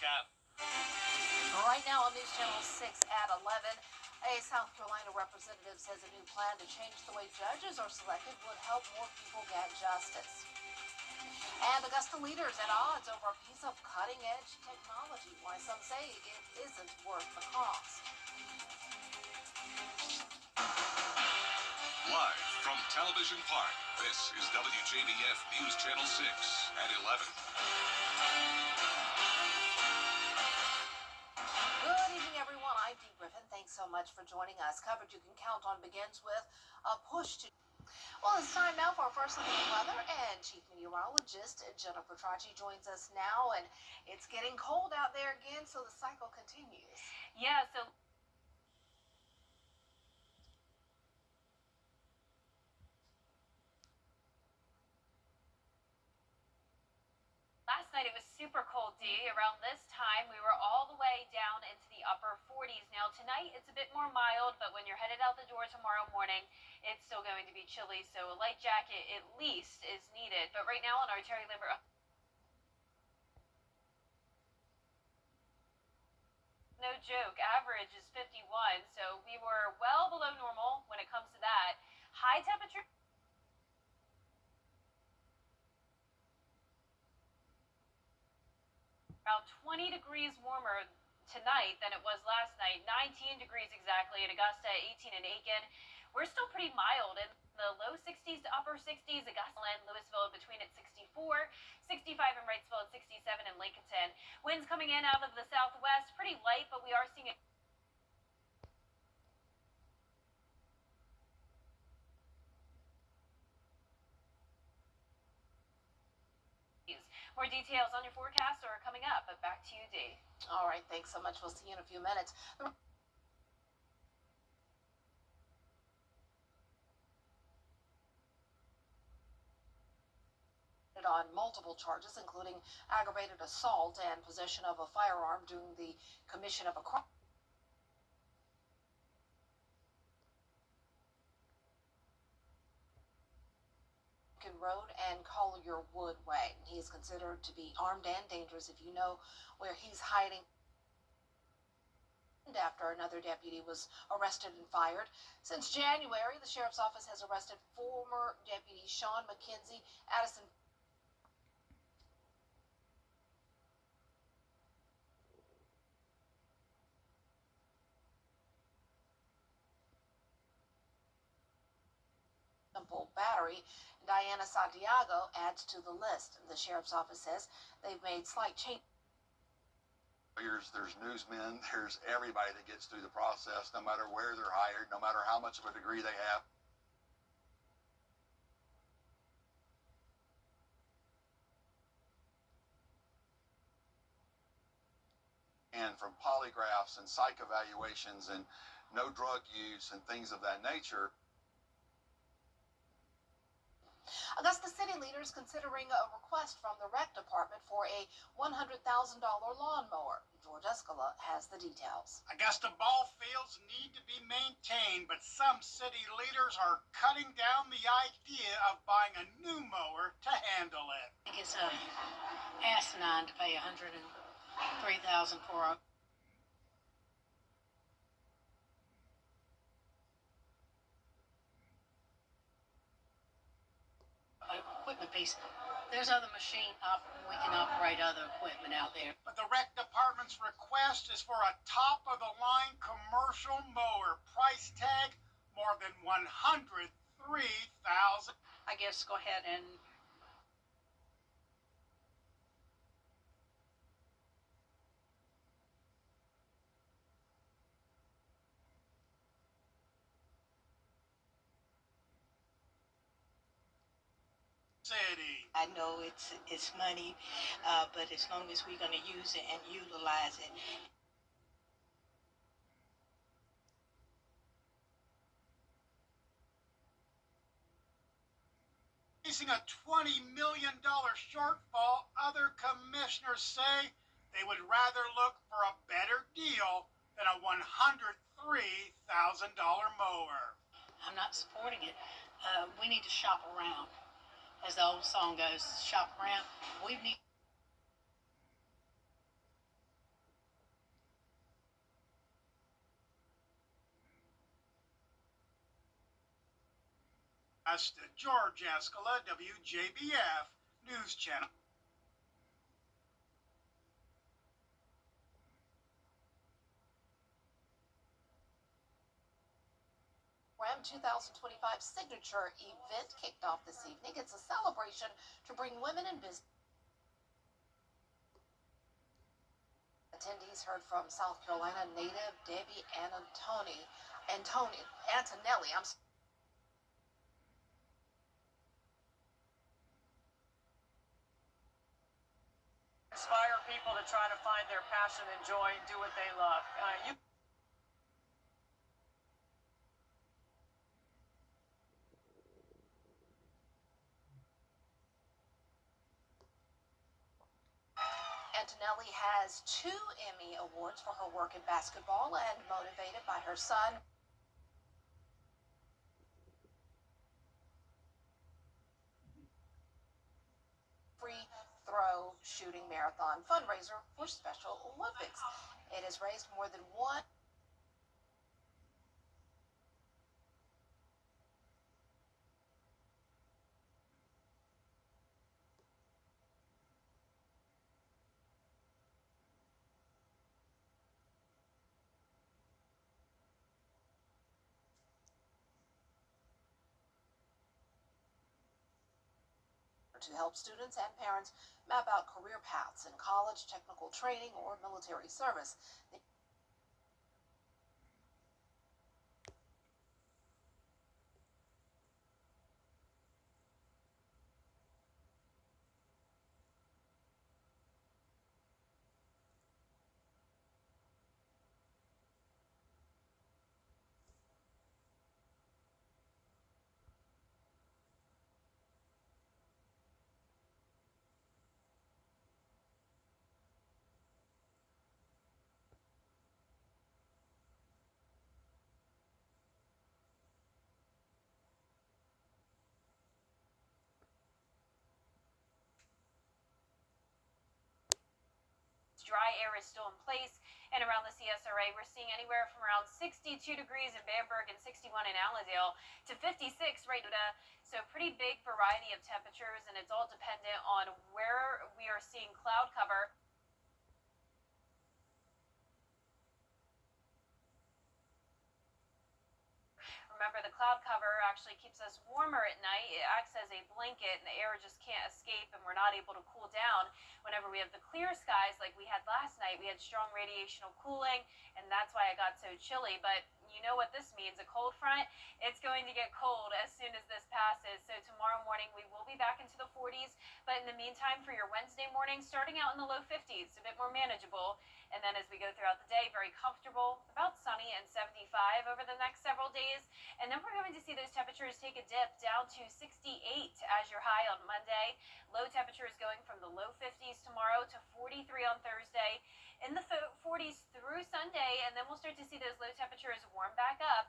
recap. Right now on News Channel 6 at 11, a South Carolina representative says a new plan to change the way judges are selected would help more people get justice. And Augusta leaders at odds over a piece of cutting-edge technology. Why some say it isn't worth the cost. Live from Television Park, this is WJBF News Channel 6 at 11. Good evening, everyone. I'm Dee Griffin. Thanks so much for joining us. Coverage you can count on begins with a push to... Well, it's time now for our first look at the weather, and Chief Meteorologist Jennifer Tracci joins us now, and it's getting cold out there again, so the cycle continues. Yeah, so last night it was super cold, Dee. Around this time, we were all the way down into the upper 40s. Now, tonight, it's a bit more mild, but when you're headed out the door tomorrow morning, it's still going to be chilly, so a light jacket at least is needed. But right now on our Terry Liver... No joke, average is 51, so we were well below normal when it comes to that. High temperature... About 20 degrees warmer tonight than it was last night. 19 degrees exactly in Augusta, 18 in Aiken. We're still pretty mild in the low 60s to upper 60s. Augusta and Louisville between at 64, 65 in Wrightsville, and 67 in Lincolnton. Winds coming in out of the southwest, pretty light, but we are seeing it. More details on your forecast are coming up, but back to you, Dee. All right, thanks so much. We'll see you in a few minutes. On multiple charges, including aggravated assault and possession of a firearm during the commission of a crime. Road and Collier Wood Way. He is considered to be armed and dangerous. If you know where he's hiding, after another deputy was arrested and fired. Since January, the sheriff's office has arrested former deputy Sean McKenzie, Addison battery. Diana Santiago adds to the list. The sheriff's office says they've made slight changes. There's newsmen, there's everybody that gets through the process, no matter where they're hired, no matter how much of a degree they have. And from polygraphs and psych evaluations and no drug use and things of that nature. Augusta City leaders considering a request from the rec department for a $100,000 lawnmower. George Escala has the details. Augusta ball fields need to be maintained, but some city leaders are cutting down the idea of buying a new mower to handle it. I think it's asinine to pay $103,000 for a equipment piece. There's other we can operate other equipment out there. But the rec department's request is for a top-of-the-line commercial mower. Price tag more than $103,000. I guess go ahead and City. I know it's money, but as long as we're going to use it and utilize it. Facing a $20 million shortfall, other commissioners say they would rather look for a better deal than a $103,000 mower. I'm not supporting it. We need to shop around. As the old song goes, shop around. We need That's the George Escala, WJBF News Channel. Ram 2025 signature event kicked off this evening. It's a celebration to bring women in business. Attendees heard from South Carolina native Debbie Antonelli. Inspire people to try to find their passion and joy and do what they love. Antonelli has 2 Emmy Awards for her work in basketball, and motivated by her son, free throw shooting marathon fundraiser for Special Olympics. It has raised more than $1 to help students and parents map out career paths in college, technical training, or military service. Dry air is still in place, and around the CSRA, we're seeing anywhere from around 62 degrees in Bamberg and 61 in Allendale to 56 right now. So pretty big variety of temperatures, and it's all dependent on where we are seeing cloud cover. Remember, the cloud cover actually keeps us warmer at night. It acts as a blanket, and the air just can't escape, and we're not able to cool down. Whenever we have the clear skies like we had last night, we had strong radiational cooling, and that's why it got so chilly. But you know what this means, a cold front. It's going to get cold as soon as this passes. So tomorrow morning, we will be back into the 40s. But in the meantime, for your Wednesday morning, starting out in the low 50s, a bit more manageable. And then as we go throughout the day, very comfortable, about sunny and 75 over the next several days. And then we're going to see those temperatures take a dip down to 68 as your high on Monday. Low temperatures going from the low 50s tomorrow to 43 on Thursday. In the 40s through Sunday, and then we'll start to see those low temperatures warm back up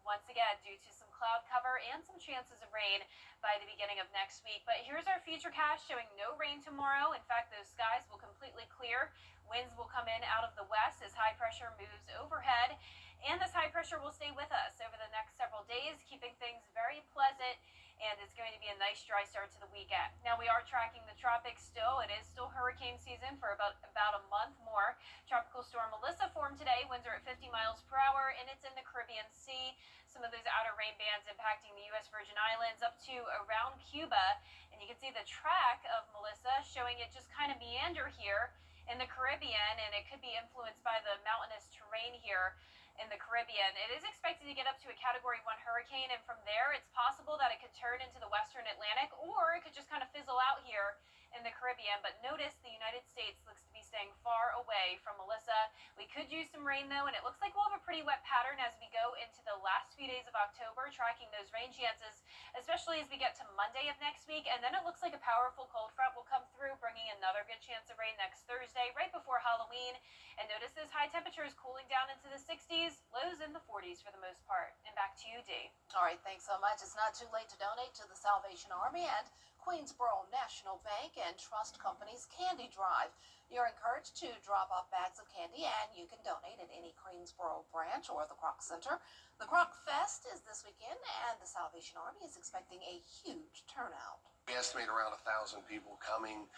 once again due to some cloud cover and some chances of rain by the beginning of next week. But here's our futurecast showing no rain tomorrow. In fact, those skies will completely clear. Winds will come in out of the west as high pressure moves overhead, and this high pressure will stay with us over the next several days, keeping things very pleasant, and it's going to be a nice dry start to the weekend. Now, we are tracking the tropics still. It is still hurricane season for about a month more. Tropical storm Melissa formed today. Winds are at 50 miles per hour, and it's in the Caribbean Sea. Some of those outer rain bands impacting the U.S. Virgin Islands up to around Cuba, and you can see the track of Melissa showing it just kind of meander here in the Caribbean, and it could be influenced by the mountainous terrain here in the Caribbean. It is expected to get up to a Category 1 hurricane, and from there, it's possible that it could turn into the western Atlantic, or it could just kind of fizzle out here in the Caribbean. But notice the United States looks to be staying far away from Melissa. We could use some rain, though, and it looks like we'll have a pretty wet pattern as we go into the last few days of October, tracking those rain chances, especially as we get to Monday of next week. And then it looks like a powerful cold front will come through, bringing another good chance of rain next Thursday, right before Halloween. And notice those high temperatures cooling down into the 60s, lows in the 40s for the most part. And back to you, Dee. All right, thanks so much. It's not too late to donate to the Salvation Army and Queensboro National Bank and Trust Company's Candy Drive. You're encouraged to drop off bags of candy, and you can donate at any Queensboro branch or the Croc Center. The Croc Fest is this weekend, and the Salvation Army is expecting a huge turnout. We estimate around 1,000 people coming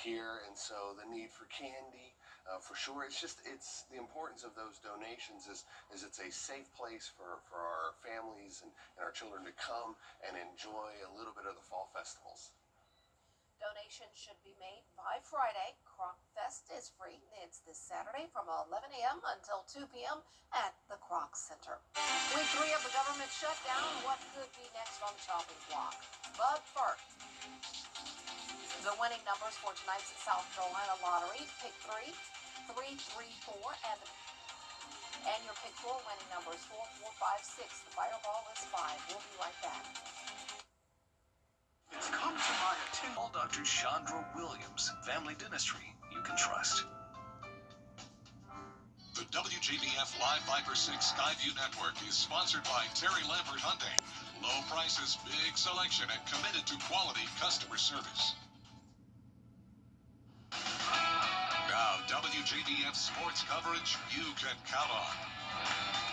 here, and so the need for candy, for sure. It's the importance of those donations is it's a safe place for our families and our children to come and enjoy a little bit of the fall festivals. Donations should be made by Friday. Croc Fest is free. It's this Saturday from 11 a.m. until 2 p.m. at the Croc Center. Week 3 of the government shutdown. What could be next on the chopping block? But first, the winning numbers for tonight's South Carolina Lottery: pick 3, 3, 3, 4, and your pick 4 winning numbers 4, 4, 5, 6. The fireball is 5. We'll be right back. It's come to my attention. All Dr. Chandra Williams, family dentistry you can trust. The WJBF Live Viper 6 Skyview Network is sponsored by Terry Lambert Hyundai. Low prices, big selection, and committed to quality customer service. Now, WJBF sports coverage you can count on.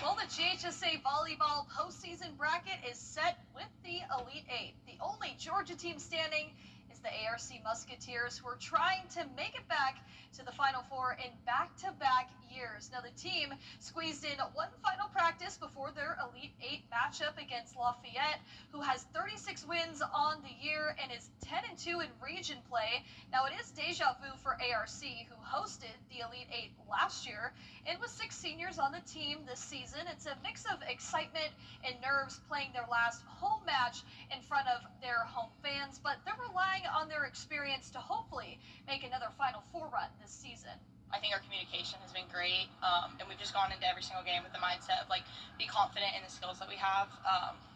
Well, the GHSA volleyball postseason bracket is set with the Elite Eight. The only Georgia team standing is the ARC Musketeers, who are trying to make it back to the Final Four in back-to-back years. Now, the team squeezed in one final practice before their Elite Eight matchup against Lafayette, who has 36 wins on the year and is 10-2 in region play. Now, it is deja vu for ARC, who hosted the Elite Eight last year and with 6 seniors on the team this season. It's a mix of excitement and nerves playing their last home match in front of their home fans, but they're relying on their experience to hopefully make another Final Four run this season. I think our communication has been great, and we've just gone into every single game with the mindset of be confident in the skills that we have,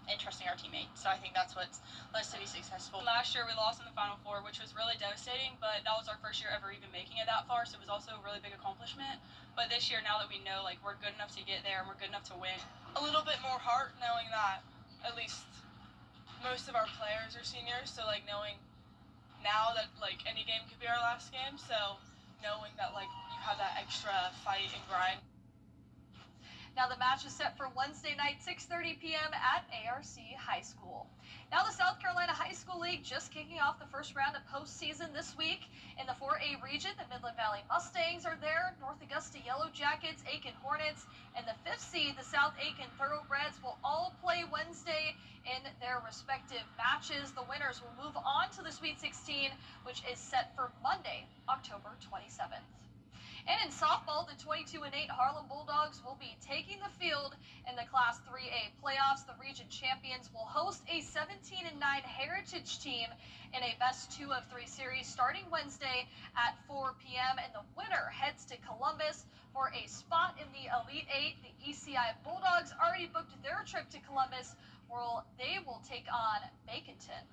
and trusting our teammates. So I think that's what's led us to be successful. Last year we lost in the Final Four, which was really devastating, but that was our first year ever even making it that far, so it was also a really big accomplishment. But this year, now that we know we're good enough to get there and we're good enough to win, A little bit more heart knowing that at least most of our players are seniors, so knowing now that any game could be our last game, so knowing that you have that extra fight and grind. Now the match is set for Wednesday night, 6:30 p.m. at ARC High School. Now the South Carolina High School League just kicking off the first round of postseason this week. In the 4A region, the Midland Valley Mustangs are there, North Augusta Yellow Jackets, Aiken Hornets, and the 5th seed, the South Aiken Thoroughbreds, will all play Wednesday in their respective matches. The winners will move on to the Sweet 16, which is set for Monday, October 27th. And in softball, the 22-8 Harlem Bulldogs will be taking the field in the Class 3A playoffs. The region champions will host a 17-9 Heritage team in a best 2-of-3 series starting Wednesday at 4 p.m. And the winner heads to Columbus for a spot in the Elite Eight. The ECI Bulldogs already booked their trip to Columbus, where they will take on Baconton.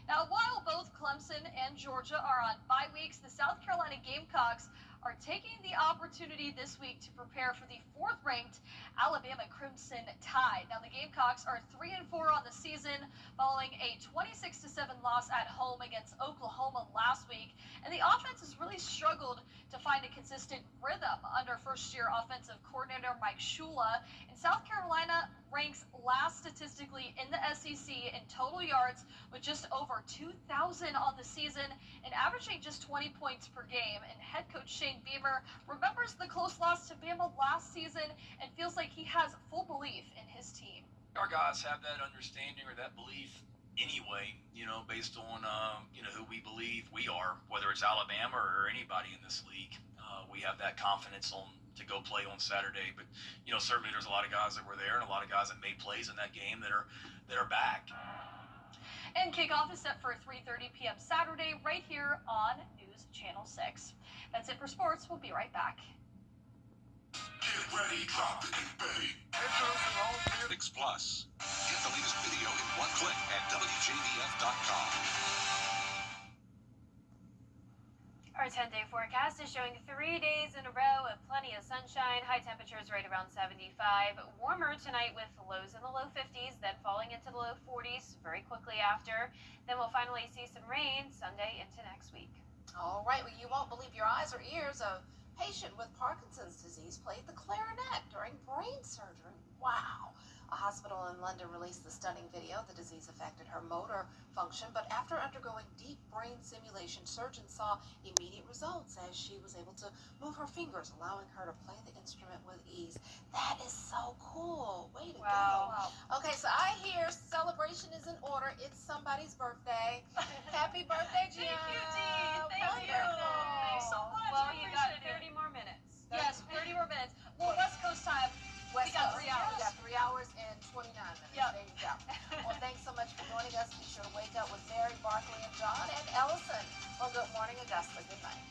Now, while both Clemson and Georgia are on bye weeks, the South Carolina Gamecocks are taking the opportunity this week to prepare for the 4th-ranked Alabama Crimson Tide. Now, the Gamecocks are 3-4 on the season following a 26-7 loss at home against Oklahoma last week. And the offense has really struggled to find a consistent rhythm under first-year offensive coordinator Mike Shula. And South Carolina ranks last statistically in the SEC in total yards with just over 2,000 on the season and averaging just 20 points per game. And head coach Shane Beamer remembers the close loss to Bama last season and feels like he has full belief in his team. Our guys have that understanding or that belief anyway, based on, who we believe we are, whether it's Alabama or anybody in this league. We have that confidence to go play on Saturday, but, certainly there's a lot of guys that were there and a lot of guys that made plays in that game that are back. And kickoff is set for 3:30 p.m. Saturday right here on News Channel 6. That's it for sports. We'll be right back. Get ready, drop the confetti. Fix Plus. Get the latest video in one click at WJBF.com. Our 10-day forecast is showing 3 days in a row of plenty of sunshine. High temperatures right around 75. Warmer tonight with lows in the low 50s, then falling into the low 40s very quickly after. Then we'll finally see some rain Sunday into next week. All right, well, you won't believe your eyes or ears. A patient with Parkinson's disease played the clarinet during brain surgery. Wow. A hospital in London released the stunning video. The disease affected her motor function, but after undergoing deep brain simulation, surgeons saw immediate results as she was able to move her fingers, allowing her to play the instrument with ease. That is so cool. Way to go. Okay, so I hear celebration is in order. It's somebody's birthday. Happy birthday, Gian. Thank you, Dee. Thank you. Thanks so much. Well, I you got appreciate 30 more minutes. Yes, 30 more minutes. Well, West Coast time. West We got Coast. 3 hours. We got 3 hours and 29 minutes. Yep. There you go. Well, thanks so much for joining us. Be sure to wake up with Mary, Barkley, and John, and Ellison. Well, good morning, Augusta. Good night.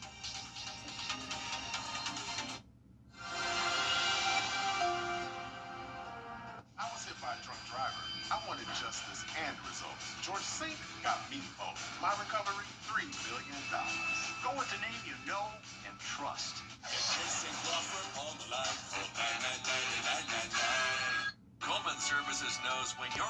I was hit by a drunk driver. I wanted justice and results. George Sink got me both. My recovery, $3 million. Go with the name you know and trust. Coleman Services knows when you're